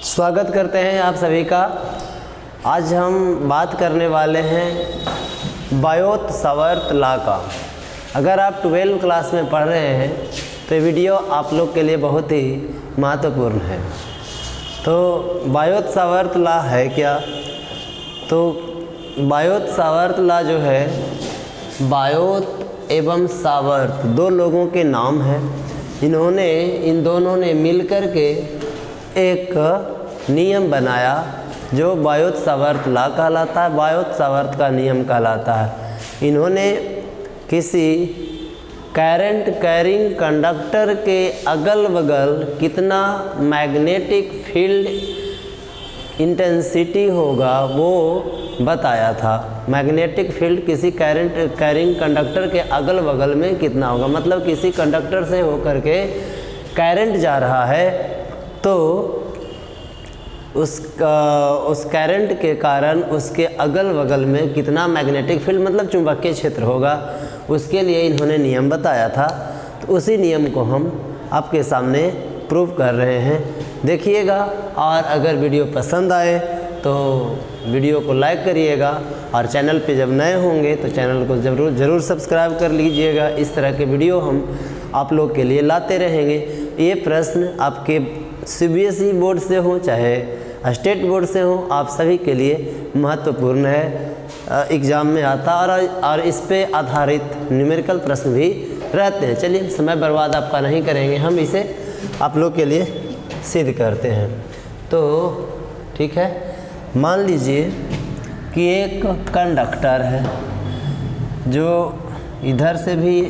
स्वागत करते हैं आप सभी का। आज हम बात करने वाले हैं बायोट सावर्त लॉ का। अगर आप 12वीं क्लास में पढ़ रहे हैं तो वीडियो आप लोग के लिए बहुत ही महत्वपूर्ण है। तो बायोट सावर्त लॉ है क्या? तो बायोट सावर्त लॉ जो है, बायोट एवं सावर्त दो लोगों के नाम हैं। इन दोनों ने मिलकर के एक नियम बनाया जो बायोट सावर्त लॉ कहलाता है, बायोट सावर्त का नियम कहलाता है। इन्होंने किसी करंट कैरिंग कंडक्टर के अगल बगल कितना मैग्नेटिक फील्ड इंटेंसिटी होगा वो बताया था। मैग्नेटिक फील्ड किसी करंट कैरिंग कंडक्टर के अगल बगल में कितना होगा, मतलब किसी कंडक्टर से होकर के करंट जा रहा है तो उस करंट के कारण उसके अगल बगल में कितना मैग्नेटिक फील्ड मतलब चुंबकीय क्षेत्र होगा, उसके लिए इन्होंने नियम बताया था। तो उसी नियम को हम आपके सामने प्रूव कर रहे हैं, देखिएगा। और अगर वीडियो पसंद आए तो वीडियो को लाइक करिएगा और चैनल पे जब नए होंगे तो चैनल को ज़रूर सब्सक्राइब कर लीजिएगा। इस तरह के वीडियो हम आप लोग के लिए लाते रहेंगे। ये प्रश्न आपके CBSE बोर्ड से हो चाहे स्टेट बोर्ड से हो, आप सभी के लिए महत्वपूर्ण है। एग्ज़ाम में आता और इस पे आधारित न्यूमेरिकल प्रश्न भी रहते हैं। चलिए, समय बर्बाद आपका नहीं करेंगे, हम इसे आप लोग के लिए सिद्ध करते हैं। तो ठीक है, मान लीजिए कि एक कंडक्टर है जो इधर से भी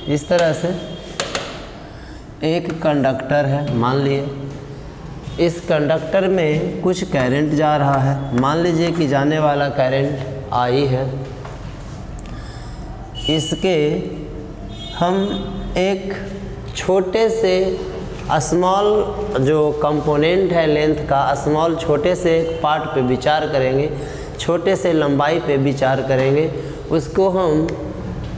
इस तरह से एक कंडक्टर है। मान लिए इस कंडक्टर में कुछ करंट जा रहा है। मान लीजिए कि जाने वाला करंट I है। इसके हम एक छोटे से स्मॉल जो कंपोनेंट है लेंथ का, स्मॉल छोटे से पार्ट पे विचार करेंगे, छोटे से लंबाई पे विचार करेंगे। उसको हम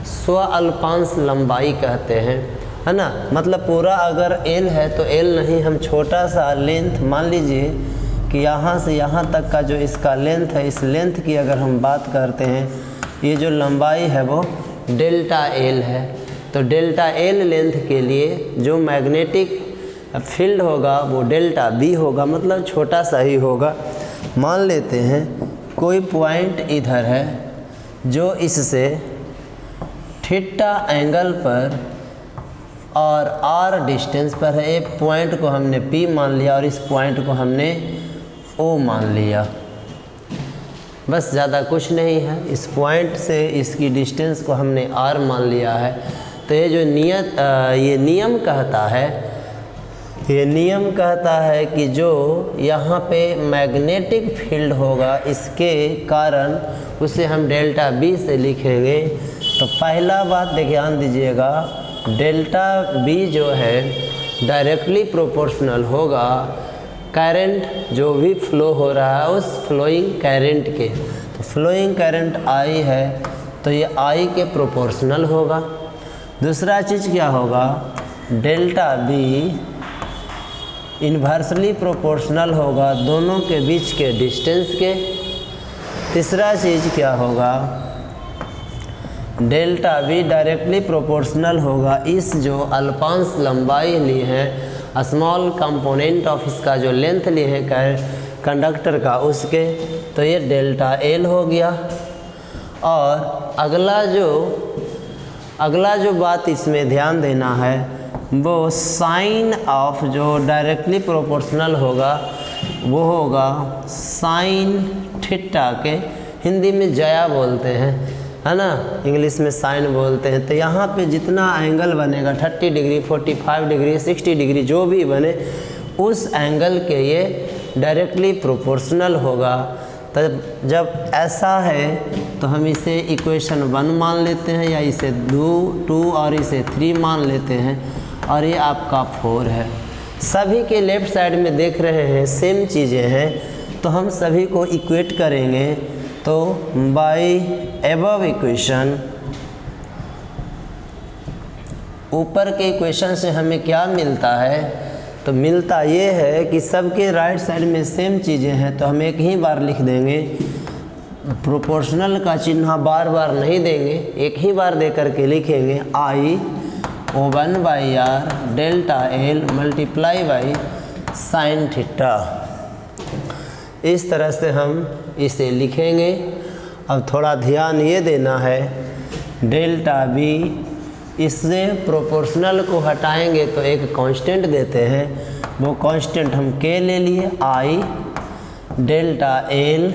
स्वअल्पांश लंबाई कहते हैं, है ना। मतलब पूरा अगर L है तो L नहीं, हम छोटा सा लेंथ, मान लीजिए कि यहाँ से यहाँ तक का जो इसका लेंथ है, इस लेंथ की अगर हम बात करते हैं, ये जो लंबाई है वो डेल्टा L है। तो डेल्टा L लेंथ के लिए जो मैग्नेटिक फील्ड होगा वो डेल्टा B होगा, मतलब छोटा सा ही होगा। मान लेते हैं कोई पॉइंट इधर है जो इससे थीटा एंगल पर और R डिस्टेंस पर है। एक पॉइंट को हमने P मान लिया और इस पॉइंट को हमने O मान लिया, बस ज़्यादा कुछ नहीं है। इस पॉइंट से इसकी डिस्टेंस को हमने R मान लिया है। तो ये जो ये नियम कहता है कि जो यहाँ पे मैग्नेटिक फील्ड होगा इसके कारण उसे हम डेल्टा B से लिखेंगे। तो पहला बात ध्यान दीजिएगा, डेल्टा B जो है डायरेक्टली प्रोपोर्शनल होगा करंट जो भी फ्लो हो रहा है उस फ्लोइंग करंट के। तो फ्लोइंग करंट I है तो ये I के प्रोपोर्शनल होगा। दूसरा चीज़ क्या होगा, डेल्टा B इन्वर्सली प्रोपोर्शनल होगा दोनों के बीच के डिस्टेंस के। तीसरा चीज़ क्या होगा, डेल्टा B डायरेक्टली प्रोपोर्शनल होगा इस जो अल्पांश लंबाई ली है, स्मॉल कंपोनेंट ऑफ इसका जो लेंथ ली है कंडक्टर का उसके। तो ये डेल्टा L हो गया। और अगला जो बात इसमें ध्यान देना है वो साइन ऑफ जो डायरेक्टली प्रोपोर्शनल होगा वो होगा साइन थीटा के, हिंदी में जया बोलते हैं, है ना, इंग्लिश में साइन बोलते हैं। तो यहाँ पे जितना एंगल बनेगा 30 डिग्री, 45 डिग्री, 60 डिग्री जो भी बने उस एंगल के ये डायरेक्टली प्रोपोर्शनल होगा। तो जब ऐसा है तो हम इसे इक्वेशन 1 मान लेते हैं, या इसे 2 और इसे 3 मान लेते हैं, और ये आपका 4 है। सभी के लेफ़्ट साइड में देख रहे हैं सेम चीज़ें हैं, तो हम सभी को इक्वेट करेंगे। तो बाय एबव इक्वेशन, ऊपर के इक्वेशन से हमें क्या मिलता है तो मिलता ये है कि सबके राइट साइड में सेम चीज़ें हैं, तो हम एक ही बार लिख देंगे। प्रोपोर्शनल का चिन्ह बार बार नहीं देंगे, एक ही बार दे करके लिखेंगे आई O1 by R delta L multiply by sine theta. इस तरह से हम इसे लिखेंगे। अब थोड़ा ध्यान ये देना है, डेल्टा बी, इससे प्रोपोर्शनल को हटाएंगे तो एक कांस्टेंट देते हैं, वो कांस्टेंट हम के ले लिए, आई डेल्टा एल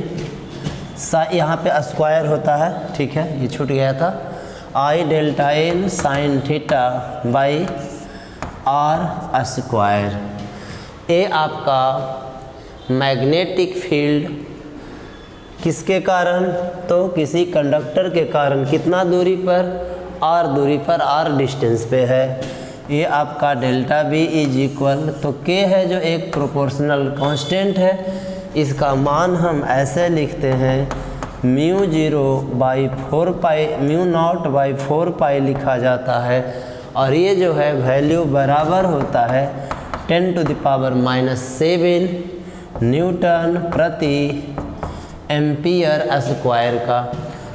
यहाँ पे स्क्वायर होता है, ठीक है, ये छूट गया था, I delta L sine theta by R square. ये आपका मैग्नेटिक फील्ड किसके कारण, तो किसी कंडक्टर के कारण कितना दूरी पर, आर दूरी पर, आर डिस्टेंस पे है। ये आपका डेल्टा बी इज इक्वल, तो के है जो एक प्रोपोर्शनल कांस्टेंट है, इसका मान हम ऐसे लिखते हैं म्यू 0/4 लिखा जाता है। और ये जो है वैल्यू बराबर होता है 10⁻⁷ न्यूटन प्रति एम्पियर स्क्वायर का।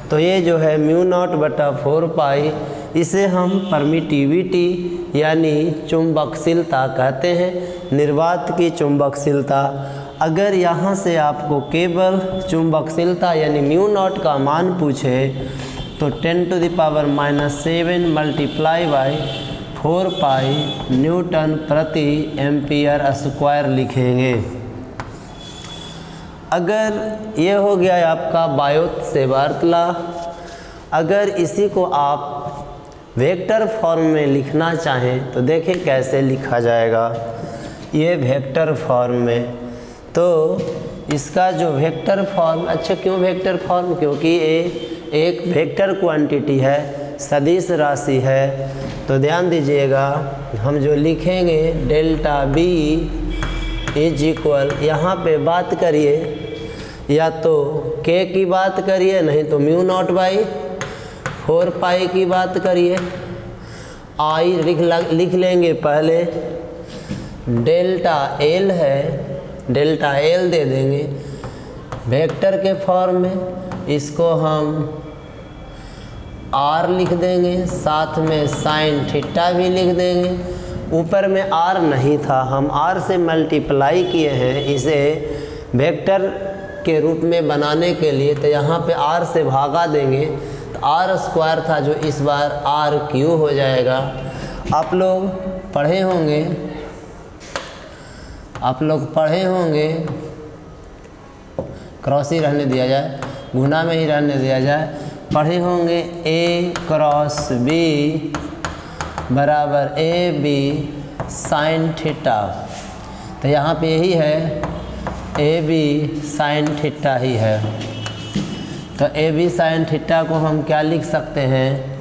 तो ये जो है μ0/4, इसे हम परमिटिविटी यानी चुंबकशीलता कहते हैं, निर्वात की चुंबकशीलता। अगर यहाँ से आपको केवल चुंबकशीलता यानी μ0 का मान पूछे तो 10⁻⁷ मल्टीप्लाई बाई 4 न्यूटन प्रति एम्पियर स्क्वायर लिखेंगे। अगर ये हो गया आपका बायोट से वार्तालाप। अगर इसी को आप वेक्टर फॉर्म में लिखना चाहें तो देखें कैसे लिखा जाएगा। ये वेक्टर फॉर्म में, तो इसका जो वेक्टर फॉर्म, अच्छा क्यों वेक्टर फॉर्म, क्योंकि ये एक वेक्टर क्वांटिटी है, सदिश राशि है। तो ध्यान दीजिएगा, हम जो लिखेंगे डेल्टा बी इज इक्वल, यहाँ पे बात करिए या तो के की बात करिए, नहीं तो μ0/4 की बात करिए। आई लिख लेंगे पहले, डेल्टा एल है, डेल्टा एल दे देंगे वेक्टर के फॉर्म में, इसको हम आर लिख देंगे, साथ में साइन थीटा भी लिख देंगे। ऊपर में आर नहीं था, हम आर से मल्टीप्लाई किए हैं इसे वेक्टर के रूप में बनाने के लिए, तो यहाँ पे आर से भागा देंगे तो आर स्क्वायर था जो इस बार आर क्यू हो जाएगा। आप लोग पढ़े होंगे, क्रॉस ही रहने दिया जाए, गुना में ही रहने दिया जाए, पढ़े होंगे ए क्रॉस बी बराबर ए बी साइन थीटा। तो यहाँ पे यही है, ए बी साइन थीटा ही है। तो ए बी साइन थीटा को हम क्या लिख सकते हैं,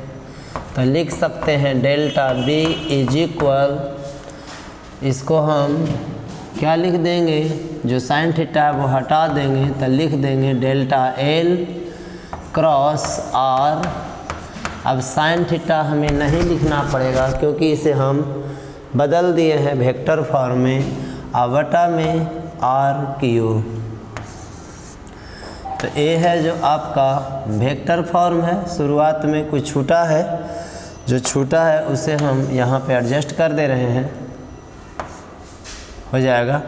तो लिख सकते हैं डेल्टा बी इज इक्वल, इसको हम क्या लिख देंगे, जो साइन थीटा वो हटा देंगे तो लिख देंगे डेल्टा एल क्रॉस आर। अब साइन थीटा हमें नहीं लिखना पड़ेगा क्योंकि इसे हम बदल दिए हैं वेक्टर फॉर्म में, आवटा में आर क्यू। तो ये है जो आपका वेक्टर फॉर्म है। शुरुआत में कुछ छूटा है, जो छूटा है उसे हम यहाँ पे एडजस्ट कर दे रहे हैं, हो जाएगा।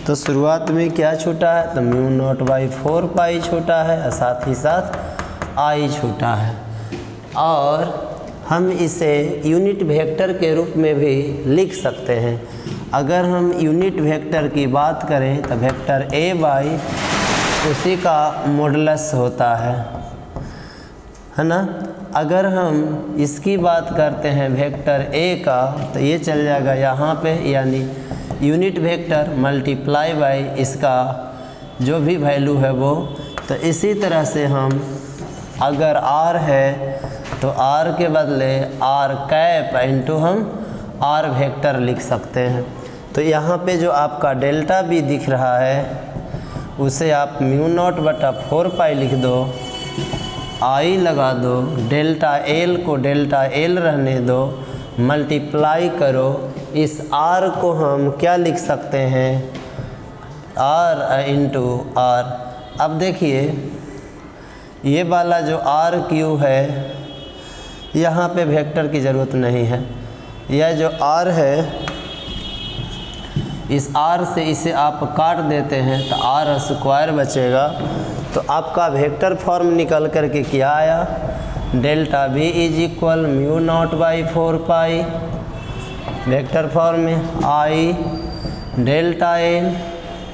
तो शुरुआत में क्या छूटा है, तो μ0/4 छूटा है, और साथ ही साथ आई छूटा है। और हम इसे यूनिट वेक्टर के रूप में भी लिख सकते हैं। अगर हम यूनिट वेक्टर की बात करें तो वेक्टर ए बाई उसी का मॉडुलस होता है ना। अगर हम इसकी बात करते हैं वेक्टर ए का, तो ये चल जाएगा यहाँ पे, यानी यूनिट वेक्टर मल्टीप्लाई बाई इसका जो भी वैल्यू है वो। तो इसी तरह से हम अगर आर है तो आर के बदले आर कैप इंटू हम आर वेक्टर लिख सकते हैं। तो यहाँ पे जो आपका डेल्टा बी दिख रहा है उसे आप μ0/4 लिख दो, आई लगा दो, डेल्टा एल को डेल्टा एल रहने दो, मल्टीप्लाई करो इस R को हम क्या लिख सकते हैं, R इंटू R। अब देखिए ये वाला जो R क्यू है यहाँ पे वेक्टर की ज़रूरत नहीं है। यह जो R है इस R से इसे आप काट देते हैं तो R स्क्वायर बचेगा। तो आपका वेक्टर फॉर्म निकल कर के क्या आया, delta V is equal mu naught by 4 pi, vector form में I डेल्टा L,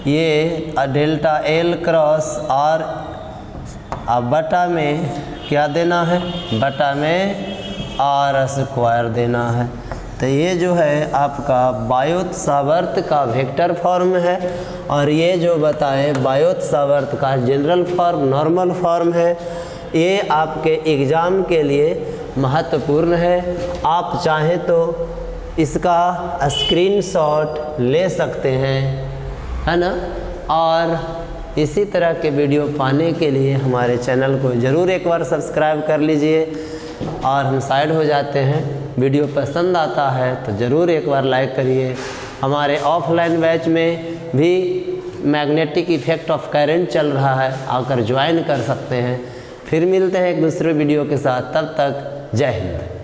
ये डेल्टा L क्रॉस R, अब बटा में क्या देना है, बटा में R स्क्वायर देना है। तो ये जो है आपका बायोट-सावर्त का वेक्टर फॉर्म है और ये जो बताएं बायोट-सावर्त का जनरल फॉर्म, नॉर्मल फॉर्म है। ये आपके एग्ज़ाम के लिए महत्वपूर्ण है। आप चाहें तो इसका स्क्रीनशॉट ले सकते हैं, है ना। और इसी तरह के वीडियो पाने के लिए हमारे चैनल को ज़रूर एक बार सब्सक्राइब कर लीजिए। और हम साइड हो जाते हैं, वीडियो पसंद आता है तो ज़रूर एक बार लाइक करिए। हमारे ऑफलाइन बैच में भी मैग्नेटिक इफ़ेक्ट ऑफ करंट चल रहा है, आकर ज्वाइन कर सकते हैं। फिर मिलते हैं एक दूसरे वीडियो के साथ, तब तक जय हिंद।